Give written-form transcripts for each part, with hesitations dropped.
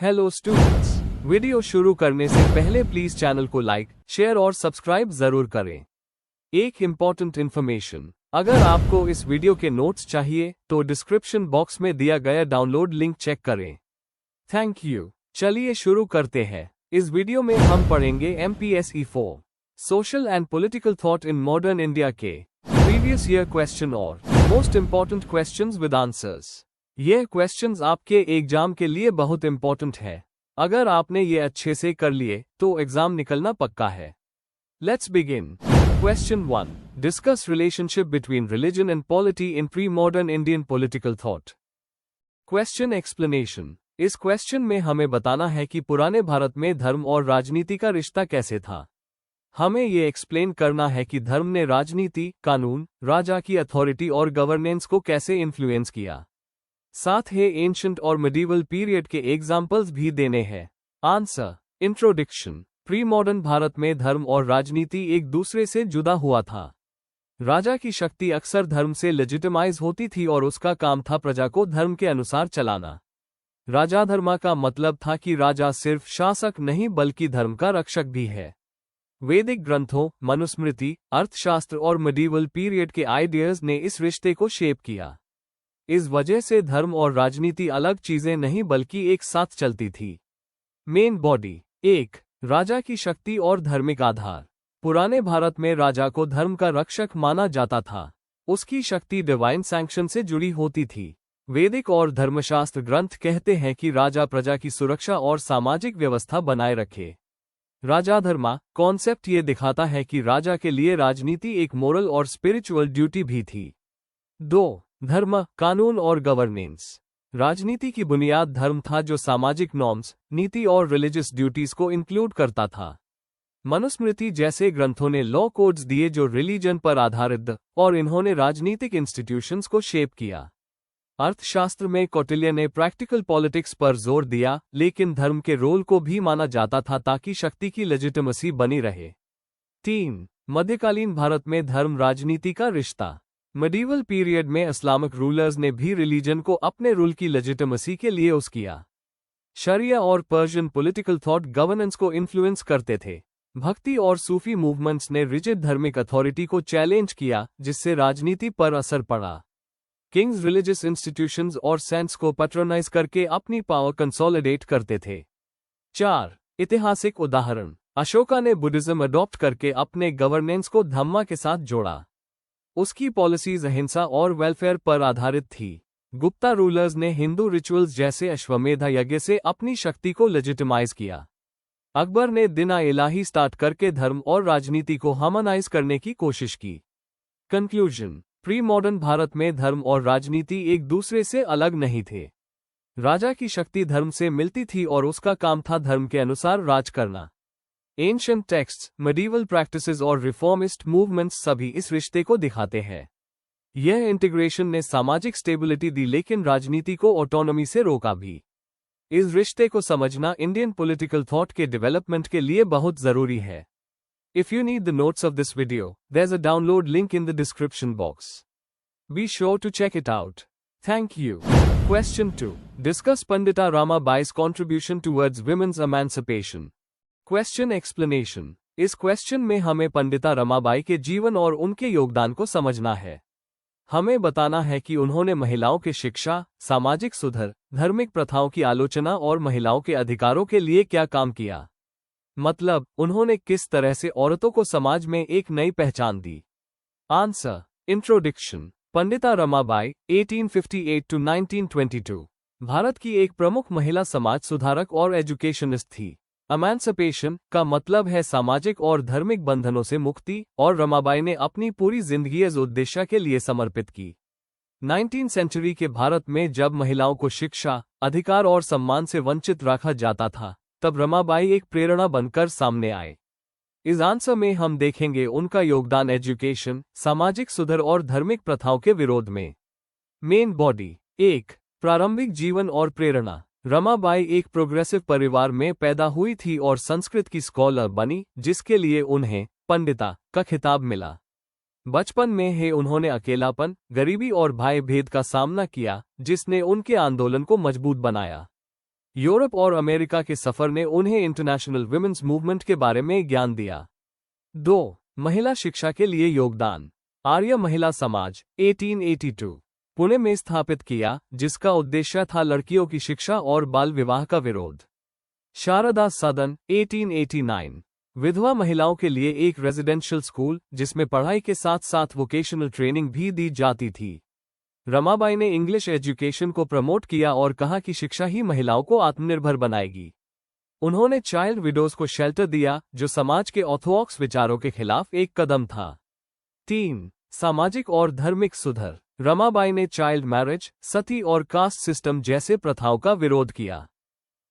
Hello students, video शुरू करने से पहले प्लीज चैनल को लाइक, शेयर और सब्सक्राइब जरूर करें। एक इम्पॉर्टेंट इन्फॉर्मेशन, अगर आपको इस वीडियो के नोट्स चाहिए तो डिस्क्रिप्शन बॉक्स में दिया गया डाउनलोड लिंक चेक करें। Thank you. चलिए शुरू करते हैं। इस वीडियो में हम पढ़ेंगे MPSE 4 social and political thought in modern India के प्रीवियस ईयर क्वेश्चन और most important questions with answers. ये क्वेश्चंस आपके एग्जाम के लिए बहुत इंपॉर्टेंट है। अगर आपने ये अच्छे से कर लिए तो एग्जाम निकलना पक्का है। Let's begin. Question 1, discuss relationship between religion and polity in pre modern Indian political thought. Question explanation. इस क्वेश्चन में हमें बताना है कि पुराने भारत में धर्म और राजनीति का रिश्ता कैसे था। हमें ये एक्सप्लेन करना है कि धर्म ने राजनीति, कानून, राजा की अथॉरिटी और गवर्नेंस को कैसे इन्फ्लुएंस किया। साथ ही एंशंट और मिडीवल पीरियड के एग्जाम्पल्स भी देने हैं। Answer. Introduction. Pre modern Bharat में धर्म और राजनीति एक दूसरे से जुदा हुआ था। राजा की शक्ति अक्सर धर्म से लेजिटिमाइज होती थी और उसका काम था प्रजा को धर्म के अनुसार चलाना। राजाधर्मा का मतलब था कि राजा सिर्फ शासक नहीं बल्कि धर्म का रक्षक भी है। वैदिक ग्रंथों, मनुस्मृति, अर्थशास्त्र और मिडीवल पीरियड के आइडियाज ने इस रिश्ते को शेप किया। इस वजह से धर्म और राजनीति अलग चीजें नहीं बल्कि एक साथ चलती थी। Main body. 1. राजा की शक्ति और धार्मिक आधार। पुराने भारत में राजा को धर्म का रक्षक माना जाता था। उसकी शक्ति डिवाइन सैंक्शन से जुड़ी होती थी। वैदिक और धर्मशास्त्र ग्रंथ कहते हैं कि राजा प्रजा की सुरक्षा और सामाजिक व्यवस्था बनाए रखे। राजाधर्मा कॉन्सेप्ट ये दिखाता है कि राजा के लिए राजनीति एक मोरल और स्पिरिचुअल ड्यूटी भी थी। 2. धर्म, कानून और गवर्नेंस। राजनीति की बुनियाद धर्म था जो सामाजिक नॉर्म्स, नीति और रिलीजियस ड्यूटीज को इंक्लूड करता था। मनुस्मृति जैसे ग्रंथों ने लॉ कोड्स दिए जो रिलीजन पर आधारित और इन्होंने राजनीतिक इंस्टीट्यूशंस को शेप किया। अर्थशास्त्र में कौटिल्य ने प्रैक्टिकल पॉलिटिक्स पर जोर दिया, लेकिन धर्म के रोल को भी माना जाता था ताकि शक्ति की लेजिटिमेसी बनी रहे। 3. मध्यकालीन भारत में धर्म राजनीति का रिश्ता। मिडीवल पीरियड में इस्लामिक रूलर्स ने भी रिलीजन को अपने रूल की लेजिटिमेसी के लिए यूज किया। शरिया और पर्शियन पॉलिटिकल थॉट गवर्नेंस को इन्फ्लुएंस करते थे। भक्ति और सूफी मूवमेंट्स ने रिजिड धार्मिक अथॉरिटी को चैलेंज किया, जिससे राजनीति पर असर पड़ा। किंग्स रिलीजियस इंस्टीट्यूशंस और सेंट्स को पैट्रोनाइज करके अपनी पावर कंसोलिडेट करते थे। 4. ऐतिहासिक उदाहरण। अशोका ने बुद्धिज्म अडॉप्ट करके अपने गवर्नेंस को धम्मा के साथ जोड़ा। उसकी पॉलिसीज अहिंसा और वेलफेयर पर आधारित थी। गुप्ता रूलर्स ने हिंदू रिचुअल्स जैसे अश्वमेध यज्ञ से अपनी शक्ति को लेजिटिमाइज किया। अकबर ने दिना इलाही स्टार्ट करके धर्म और राजनीति को हार्मोनाइज करने की कोशिश की। कंक्लूजन। प्री मॉडर्न भारत में धर्म और राजनीति एक दूसरे से अलग नहीं थे। राजा की शक्ति धर्म से मिलती थी और उसका काम था धर्म के अनुसार राज करना। एंशिएंट टेक्स्ट्स, मेडिवल प्रैक्टिसेस और रिफॉर्मिस्ट मूवमेंट्स सभी इस रिश्ते को दिखाते हैं। यह इंटीग्रेशन ने सामाजिक स्टेबिलिटी दी लेकिन राजनीति को ऑटोनॉमी से रोका भी। इस रिश्ते को समझना इंडियन पॉलिटिकल थॉट के डेवलपमेंट के लिए बहुत जरूरी है। If you need the notes of this video, there is a download link in the description box. Be sure to check it out. Thank you. Question 2, discuss Pandita Ramabai's contribution towards women's emancipation। Question explanation. इस question में हमें पंडिता रमाबाई के जीवन और उनके योगदान को समझना है। हमें बताना है कि उन्होंने महिलाओं के शिक्षा, सामाजिक सुधार, धार्मिक प्रथाओं की आलोचना और महिलाओं के अधिकारों के लिए क्या काम किया। मतलब, उन्होंने किस तरह से औरतों को समाज में एक नई पहचान दी। Answer. Introduction. Pandita Ramabai 1858 to 1922 Bharat की एक प्रमुख महिला समाज सुधारक और एजुकेशनिस्ट थी। एमांसिपेशन का मतलब है सामाजिक और धार्मिक बंधनों से मुक्ति, और रमाबाई ने अपनी पूरी जिंदगी इस उद्देश्य के लिए समर्पित की। 19वीं सेंचुरी के भारत में जब महिलाओं को शिक्षा, अधिकार और सम्मान से वंचित रखा जाता था, तब रमाबाई एक प्रेरणा बनकर सामने आए। इस आंसर में हम देखेंगे उनका योगदान एजुकेशन, सामाजिक सुधार और धार्मिक प्रथाओं के विरोध में। Main body. 1. प्रारंभिक जीवन और प्रेरणा। रमाबाई एक प्रोग्रेसिव परिवार में पैदा हुई थी और संस्कृत की स्कॉलर बनी, जिसके लिए उन्हें पंडिता का खिताब मिला। बचपन में ही उन्होंने अकेलापन, गरीबी और भाई भेद का सामना किया, जिसने उनके आंदोलन को मजबूत बनाया। यूरोप और अमेरिका के सफर ने उन्हें इंटरनेशनल विमेंस मूवमेंट के बारे में ज्ञान दिया। 2. महिला शिक्षा के लिए योगदान। आर्य महिला समाज 1882 पुणे में स्थापित किया, जिसका उद्देश्य था लड़कियों की शिक्षा और बाल विवाह का विरोध। शारदा सदन 1889 विधवा महिलाओं के लिए एक रेजिडेंशियल स्कूल, जिसमें पढ़ाई के साथ साथ वोकेशनल ट्रेनिंग भी दी जाती थी। रमाबाई ने इंग्लिश एजुकेशन को प्रमोट किया और कहा कि शिक्षा ही महिलाओं को आत्मनिर्भर बनाएगी। उन्होंने चाइल्ड विडोज को शेल्टर दिया, जो समाज के ऑर्थोडॉक्स विचारों के खिलाफ एक कदम था। 3. सामाजिक और धार्मिक सुधार। रमाबाई ने चाइल्ड मैरिज, सती और कास्ट सिस्टम जैसे प्रथाओं का विरोध किया।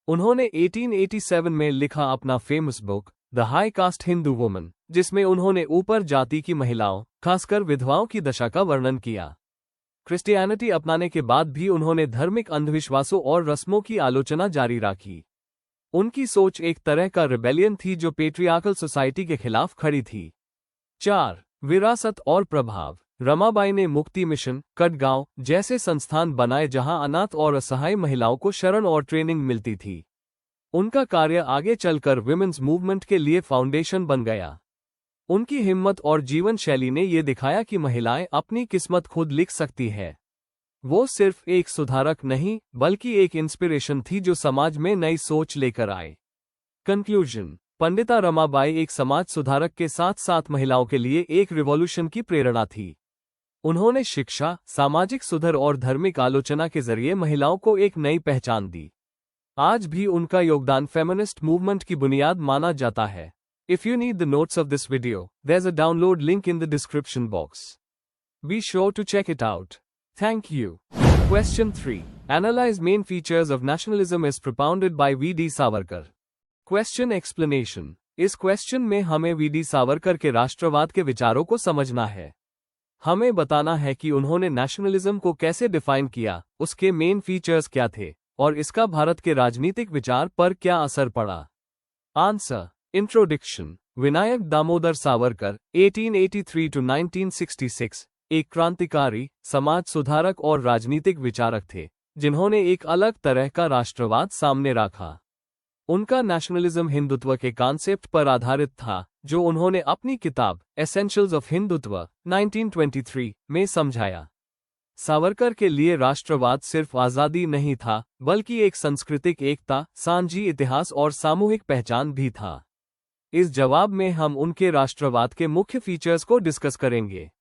उन्होंने 1887 में लिखा अपना famous book the high cast Hindu woman, जिसमें उन्होंने ऊपर जाति की महिलाओं, खासकर विधवाओं की दशा का वर्णन किया। क्रिश्चियनिटी अपनाने के बाद भी उन्होंने धार्मिक अंधविश्वासों और रस्मों की आलोचना जारी रखी। उनकी सोच एक तरह का रिबेलियन थी जो पेट्रियार्कल सोसाइटी के खिलाफ खड़ी थी। 4. विरासत और प्रभाव। रमाबाई ने मुक्ति मिशन, कटगांव जैसे संस्थान बनाए जहां अनाथ और असहाय महिलाओं को शरण और ट्रेनिंग मिलती थी। उनका कार्य आगे चलकर विमेंस मूवमेंट के लिए फाउंडेशन बन गया। उनकी हिम्मत और जीवन शैली ने ये दिखाया कि महिलाएं अपनी किस्मत खुद लिख सकती है। वो सिर्फ एक सुधारक नहीं, बल्कि एक इंस्पिरेशन थी जो समाज में नई सोच लेकर आए। कंक्लूजन। पंडिता रमाबाई एक समाज सुधारक के साथ साथ महिलाओं के लिए एक रिवॉल्यूशन की प्रेरणा थी। उन्होंने शिक्षा, सामाजिक सुधार और धार्मिक आलोचना के जरिए महिलाओं को एक नई पहचान दी। आज भी उनका योगदान फेमिनिस्ट मूवमेंट की बुनियाद माना जाता है। If you need the notes of this video, there's a download link in the description box. Be sure to check it out. Thank you. Question 3. Analyze main features of nationalism as propounded by V.D. Savarkar. Question explanation. इस question में हमें V.D. Savarkar के राष्ट्रवाद के विचारों को समझना है। हमें बताना है कि उन्होंने नेशनलिज्म को कैसे डिफाइन किया, उसके मेन फीचर्स क्या थे, और इसका भारत के राजनीतिक विचार पर क्या असर पड़ा। Answer. Introduction. Vinayak Damodar Savarkar 1883 to 1966 एक क्रांतिकारी, समाज सुधारक और राजनीतिक विचारक थे, जिन्होंने एक अलग तरह का राष्ट्रवाद सामने रखा। उनका नेशनलिज्म हिंदुत्व के कॉन्सेप्ट पर आधारित था, जो उन्होंने अपनी किताब एसेंशियल्स ऑफ हिंदुत्व 1923 में समझाया। सावरकर के लिए राष्ट्रवाद सिर्फ आजादी नहीं था, बल्कि एक सांस्कृतिक एकता, सांझी इतिहास और सामूहिक पहचान भी था। इस जवाब में हम उनके राष्ट्रवाद के मुख्य फीचर्स को डिस्कस करेंगे।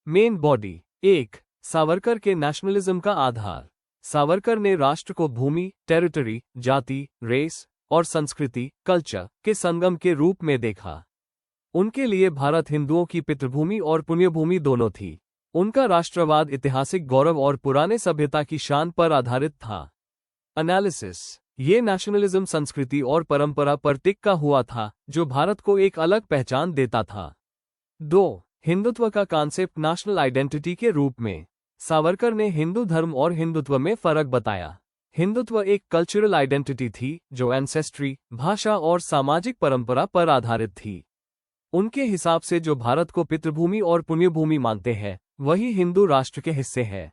Main body. 1. सावरकर के नेशनलिज्म का आधार। सावरकर ने राष्ट्र को भूमि, टेरिटरी, जाति, रेस और संस्कृति, कल्चर के संगम के रूप में देखा। उनके लिए भारत हिंदुओं की पितृभूमि और पुण्यभूमि दोनों थी। उनका राष्ट्रवाद ऐतिहासिक गौरव और पुराने सभ्यता की शान पर आधारित था। एनालिसिस। ये नेशनलिज्म संस्कृति और परंपरा पर टिका हुआ था, जो भारत को एक अलग पहचान देता था। 2. हिंदुत्व का कॉन्सेप्ट नेशनल आइडेंटिटी के रूप में। सावरकर ने हिंदू धर्म और हिंदुत्व में फर्क बताया। हिंदुत्व एक कल्चरल आइडेंटिटी थी, जो एंसेस्ट्री, भाषा और सामाजिक परंपरा पर आधारित थी। उनके हिसाब से जो भारत को पितृभूमि और पुण्यभूमि मानते हैं, वही हिंदू राष्ट्र के हिस्से है।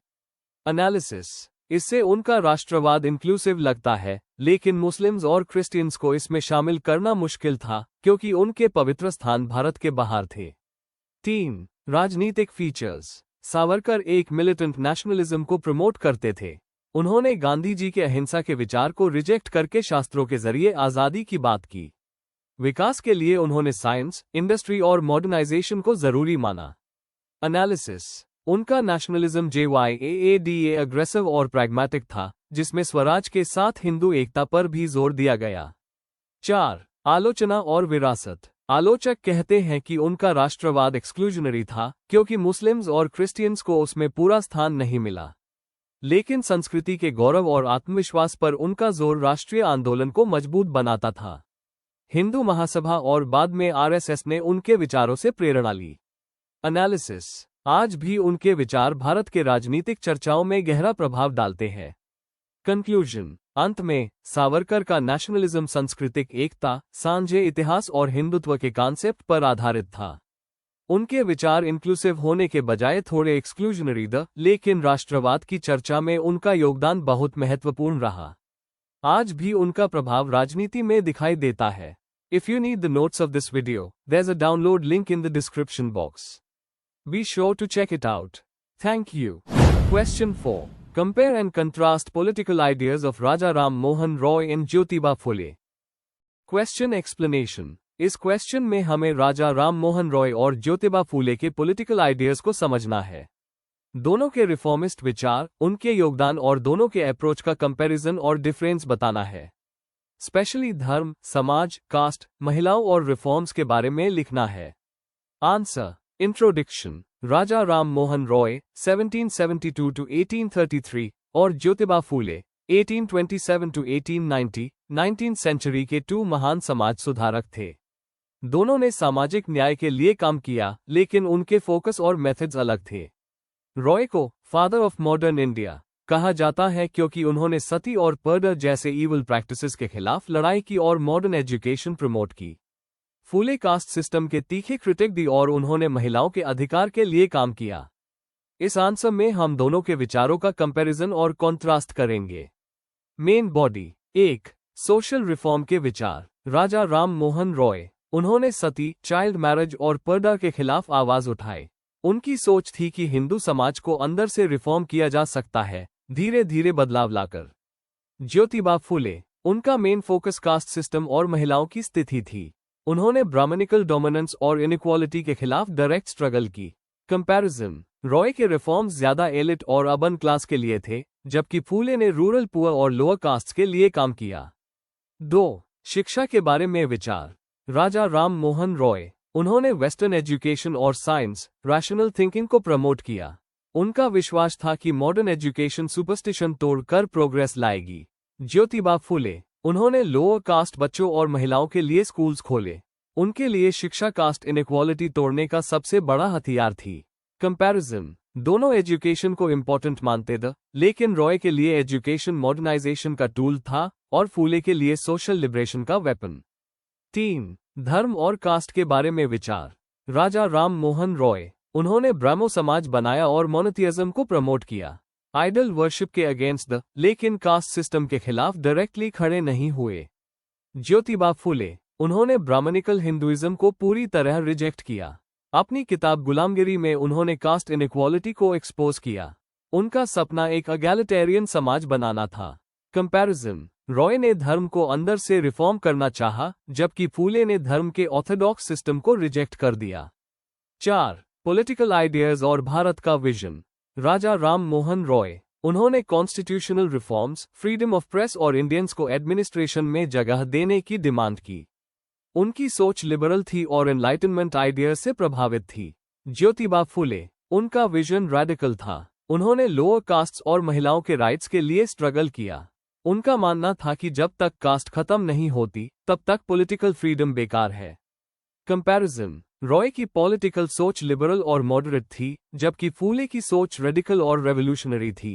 एनालिसिस। इससे उनका राष्ट्रवाद इंक्लूसिव लगता है, लेकिन मुस्लिम्स और क्रिश्चियंस को इसमें शामिल करना मुश्किल था, क्योंकि उनके पवित्र स्थान भारत के बाहर थे। 3. राजनीतिक फीचर्स। सावरकर एक मिलिटेंट नेशनलिज्म को प्रमोट करते थे। उन्होंने गांधी जी के अहिंसा के विचार को रिजेक्ट करके शास्त्रों के जरिए आजादी की बात की। विकास के लिए उन्होंने साइंस, इंडस्ट्री और मॉडर्नाइजेशन को जरूरी माना। एनालिसिस। उनका नेशनलिज्म JYAADA अग्रेसिव और प्रैग्मेटिक था, जिसमें स्वराज के साथ हिंदू एकता पर भी जोर दिया गया। 4. आलोचना और विरासत। आलोचक कहते हैं कि उनका राष्ट्रवाद एक्सक्लूजनरी था, क्योंकि मुस्लिम्स और क्रिश्चियंस को उसमें पूरा स्थान नहीं मिला। लेकिन संस्कृति के गौरव और आत्मविश्वास पर उनका जोर राष्ट्रीय आंदोलन को मजबूत बनाता था। हिंदू महासभा और बाद में RSS ने उनके विचारों से प्रेरणा ली। एनालिसिस। आज भी उनके विचार भारत के राजनीतिक चर्चाओं में गहरा प्रभाव डालते हैं। कंक्लूजन। अंत में, सावरकर का नेशनलिज्म सांस्कृतिक एकता, सांझे इतिहास और हिंदुत्व के कॉन्सेप्ट पर आधारित था। उनके विचार इंक्लूसिव होने के बजाय थोड़े एक्सक्लूजनरी थे, लेकिन राष्ट्रवाद की चर्चा में उनका योगदान बहुत महत्वपूर्ण रहा। आज भी उनका प्रभाव राजनीति में दिखाई देता है। If you need the notes of this video, there's a download link in the description box. Be sure to check it out. Thank you. Question 4. Compare and contrast political ideas of Raja Ram Mohan Roy and Jyotiba Phule. Question explanation. इस question में हमें राजा राम मोहन रॉय और ज्योतिबा फूले के political ideas को समझना है। दोनों के रिफॉर्मिस्ट विचार, उनके योगदान और दोनों के अप्रोच का कंपैरिजन और डिफरेंस बताना है। स्पेशली धर्म, समाज, कास्ट, महिलाओं और रिफॉर्म्स के बारे में लिखना है। Answer. Introduction. Raja Ram Mohan Roy 1772 to 1833 और Jyotiba Phule 1827 to 1890 19th century के 2 महान समाज सुधारक थे। दोनों ने सामाजिक न्याय के लिए काम किया, लेकिन उनके फोकस और मेथड्स अलग थे। रॉय को फादर ऑफ मॉडर्न इंडिया कहा जाता है क्योंकि उन्होंने सती और पर्डर जैसे ईवल प्रैक्टिसेस के खिलाफ लड़ाई की और मॉडर्न एजुकेशन प्रमोट की। फूले कास्ट सिस्टम के तीखे क्रिटिक दी और उन्होंने महिलाओं के अधिकार के लिए काम किया। इस आंसर में हम दोनों के विचारों का कंपैरिजन और कॉन्ट्रास्ट करेंगे। Main body. 1. सोशल रिफॉर्म के विचार। राजा राम मोहन रॉय, उन्होंने सती, चाइल्ड मैरिज और पर्दा के खिलाफ आवाज उठाई। उनकी सोच थी कि हिंदू समाज को अंदर से रिफॉर्म किया जा सकता है, धीरे धीरे बदलाव लाकर। ज्योतिबा फूले, उनका मेन फोकस कास्ट सिस्टम और महिलाओं की स्थिति थी। उन्होंने ब्राह्मणिकल डोमिनेंस और इनइक्वालिटी के खिलाफ डायरेक्ट स्ट्रगल की। कंपैरिजन। रॉय के रिफॉर्म्स ज्यादा एलिट और अर्बन क्लास के लिए थे, जबकि फूले ने रूरल पुअर और लोअर कास्ट के लिए काम किया। 2. शिक्षा के बारे में विचार। राजा राम मोहन रॉय, उन्होंने वेस्टर्न एजुकेशन और साइंस, रैशनल थिंकिंग को प्रमोट किया। उनका विश्वास था कि मॉडर्न एजुकेशन सुपरस्टिशन तोड़कर प्रोग्रेस लाएगी। ज्योतिबा फूले, उन्होंने लोअर कास्ट बच्चों और महिलाओं के लिए स्कूल्स खोले। उनके लिए शिक्षा कास्ट इनइक्वालिटी तोड़ने का सबसे बड़ा हथियार थी। कंपैरिजन। दोनों एजुकेशन को इम्पोर्टेंट मानते थे, लेकिन रॉय के लिए एजुकेशन मॉडर्नाइजेशन का टूल था और फूले के लिए सोशल लिबरेशन का वेपन। 3. धर्म और कास्ट के बारे में विचार। राजा राम मोहन रॉय, उन्होंने ब्राह्मो समाज बनाया और मोनोथियज्म को प्रमोट किया। आइडल वर्शिप के अगेंस्ट लेकिन कास्ट सिस्टम के खिलाफ डायरेक्टली खड़े नहीं हुए। ज्योतिबा फूले, उन्होंने ब्राह्मणिकल हिंदुइज्म को पूरी तरह रिजेक्ट किया। अपनी किताब गुलामगिरी में उन्होंने कास्ट इनइक्वालिटी को एक्सपोज किया। उनका सपना एक एगैलिटेरियन समाज बनाना था। कंपैरिजन। रॉय ने धर्म को अंदर से रिफॉर्म करना चाहा, जबकि फूले ने धर्म के ऑर्थोडॉक्स सिस्टम को रिजेक्ट कर दिया। 4. पॉलिटिकल आइडियाज और भारत का विजन। राजा राम मोहन रॉय, उन्होंने constitutional reforms, freedom of press और इंडियंस को एडमिनिस्ट्रेशन में जगह देने की डिमांड की। उनकी सोच लिबरल थी और एनलाइटनमेंट आइडियाज से प्रभावित थी। ज्योतिबा फूले, उनका विजन रेडिकल था। उन्होंने लोअर कास्ट्स और महिलाओं के राइट्स के लिए स्ट्रगल किया। उनका मानना था कि जब तक कास्ट खत्म नहीं होती, तब तक पॉलिटिकल फ्रीडम बेकार है। कंपैरिजन। रॉय की पॉलिटिकल सोच लिबरल और मॉडरेट थी, जबकि फूले की सोच रेडिकल और रेवोल्यूशनरी थी।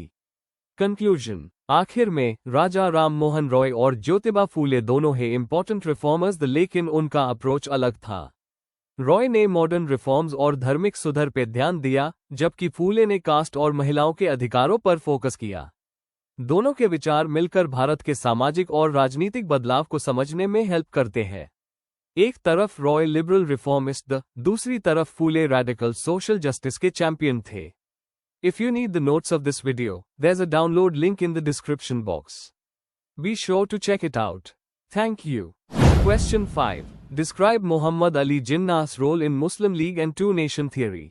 कंक्लूजन। आखिर में राजा राम मोहन रॉय और ज्योतिबा फूले दोनों ही इंपॉर्टेंट रिफॉर्मर्स थे, लेकिन उनका अप्रोच अलग था। रॉय ने मॉडर्न रिफॉर्म्स और धार्मिक सुधार पर ध्यान दिया, जबकि फूले ने कास्ट और महिलाओं के अधिकारों पर फोकस किया। दोनों के विचार मिलकर भारत के सामाजिक और राजनीतिक बदलाव को समझने में हेल्प करते हैं। एक तरफ रॉय लिबरल रिफॉर्मिस्ट, दूसरी तरफ फूले रेडिकल सोशल जस्टिस के चैंपियन थे। If you need the notes of this video, there's a download link in the description box. Be sure to check it out. Thank you. Question 5. Describe Muhammad Ali Jinnah's role in Muslim League and two-nation theory.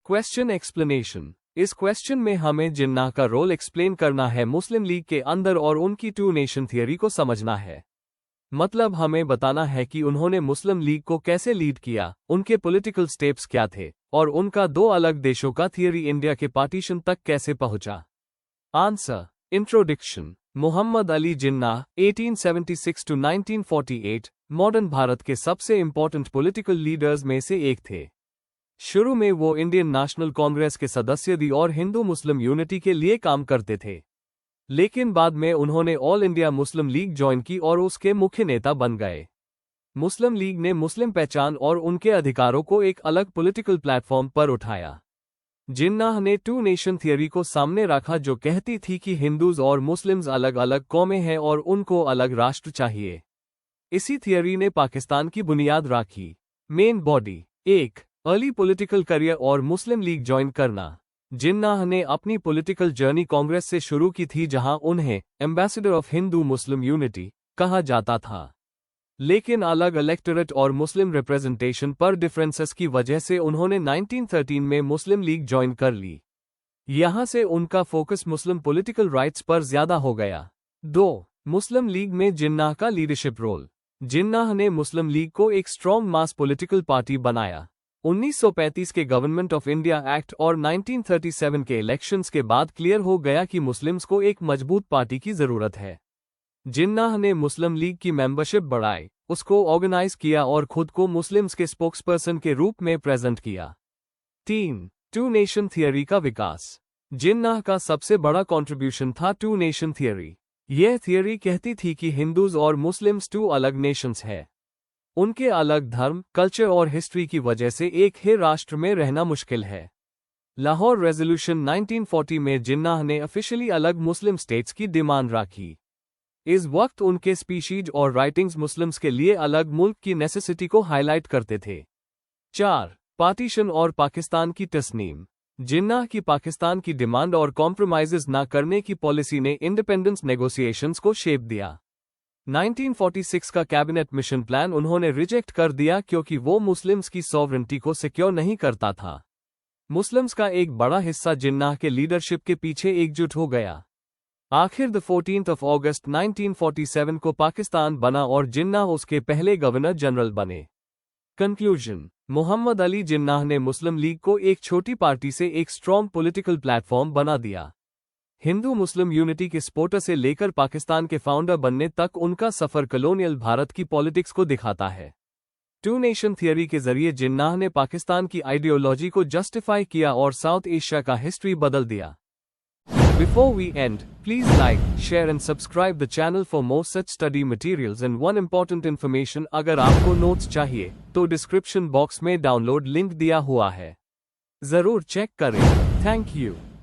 Question explanation. इस question में हमें जिन्नाह का role explain करना है, मुस्लिम league के अंदर और उनकी टू नेशन थियरी को समझना है। मतलब हमें बताना है कि उन्होंने मुस्लिम लीग को कैसे लीड किया, उनके पॉलिटिकल स्टेप्स क्या थे, और उनका 2 अलग देशों का थियरी इंडिया के पार्टीशन तक कैसे पहुंचा। Answer. Introduction. Mohammad Ali Jinnah 1876 to 1948 modern Bharat के सबसे इंपॉर्टेंट पॉलिटिकल लीडर्स में से एक थे। शुरू में वो इंडियन नेशनल कांग्रेस के सदस्य थे और हिंदू मुस्लिम यूनिटी के लिए काम करते थे, लेकिन बाद में उन्होंने all India Muslim league join की और उसके मुख्य नेता बन गए। मुस्लिम लीग ने मुस्लिम पहचान और उनके अधिकारों को एक अलग पॉलिटिकल प्लेटफॉर्म पर उठाया। जिन्नाह ने टू नेशन थियरी को सामने रखा जो कहती थी कि हिंदूज और मुस्लिम्स अलग अलग कौमें हैं और उनको अलग राष्ट्र चाहिए। इसी थियरी ने पाकिस्तान की बुनियाद रखी। Main body 1. Early political career और मुस्लिम लीग ज्वाइन करना। जिन्नाह ने अपनी पॉलिटिकल जर्नी कांग्रेस से शुरू की थी जहां उन्हें ambassador of Hindu Muslim unity कहा जाता था, लेकिन अलग इलेक्टोरेट और मुस्लिम रिप्रेजेंटेशन पर डिफरेंसेस की वजह से उन्होंने 1913 में मुस्लिम लीग ज्वाइन कर ली। यहां से उनका फोकस मुस्लिम पॉलिटिकल राइट्स पर ज्यादा हो गया। 2. मुस्लिम लीग में जिन्नाह का लीडरशिप रोल। जिन्नाह ने मुस्लिम लीग को एक स्ट्रॉन्ग मास पॉलिटिकल पार्टी बनाया। 1935 के गवर्नमेंट ऑफ इंडिया एक्ट और 1937 के इलेक्शंस के बाद क्लियर हो गया कि मुस्लिम्स को एक मजबूत पार्टी की जरूरत है। जिन्नाह ने मुस्लिम लीग की मेंबरशिप बढ़ाई, उसको ऑर्गेनाइज किया और खुद को मुस्लिम्स के स्पोक्सपर्सन के रूप में प्रेजेंट किया। 3. टू नेशन थियरी का विकास। जिन्नाह का सबसे बड़ा कंट्रीब्यूशन था टू नेशन थियरी। यह थियरी कहती थी कि हिंदूज और मुस्लिम्स टू अलग नेशंस है। उनके अलग धर्म, कल्चर और हिस्ट्री की वजह से एक ही राष्ट्र में रहना मुश्किल है। लाहौर रेजोल्यूशन 1940 में जिन्नाह ने ऑफिशियली अलग मुस्लिम स्टेट्स की डिमांड रखी। इस वक्त उनके स्पीशीज और राइटिंग्स मुस्लिम्स के लिए अलग मुल्क की नेसेसिटी को हाईलाइट करते थे। 4. पार्टीशन और पाकिस्तान की तस्नीम। जिन्नाह की पाकिस्तान की डिमांड और कॉम्प्रोमाइजेस न करने की पॉलिसी ने इंडिपेंडेंस नेगोशिएशंस को शेप दिया। 1946 का कैबिनेट मिशन प्लान उन्होंने रिजेक्ट कर दिया क्योंकि वो मुस्लिम्स की सॉवरेंटी को सिक्योर नहीं करता था। मुस्लिम्स का एक बड़ा हिस्सा जिन्नाह के लीडरशिप के पीछे एकजुट हो गया। आखिर 14 अगस्त 1947 को पाकिस्तान बना और जिन्नाह उसके पहले गवर्नर जनरल बने। कंक्लूजन। मोहम्मद अली जिन्नाह ने मुस्लिम लीग को एक छोटी पार्टी से एक स्ट्रॉन्ग पॉलिटिकल प्लेटफॉर्म बना दिया। हिंदू मुस्लिम यूनिटी के सपोर्टर से लेकर पाकिस्तान के फाउंडर बनने तक उनका सफर कॉलोनियल भारत की पॉलिटिक्स को दिखाता है। टू नेशन थियरी के जरिए जिन्नाह ने पाकिस्तान की आइडियोलॉजी को जस्टिफाई किया और साउथ एशिया का हिस्ट्री बदल दिया। Before we end, please like, share and subscribe the channel for more such study materials and one important information अगर आपको नोट्स चाहिए तो डिस्क्रिप्शन बॉक्स में डाउनलोड लिंक दिया हुआ है, जरूर चेक करें। Thank you.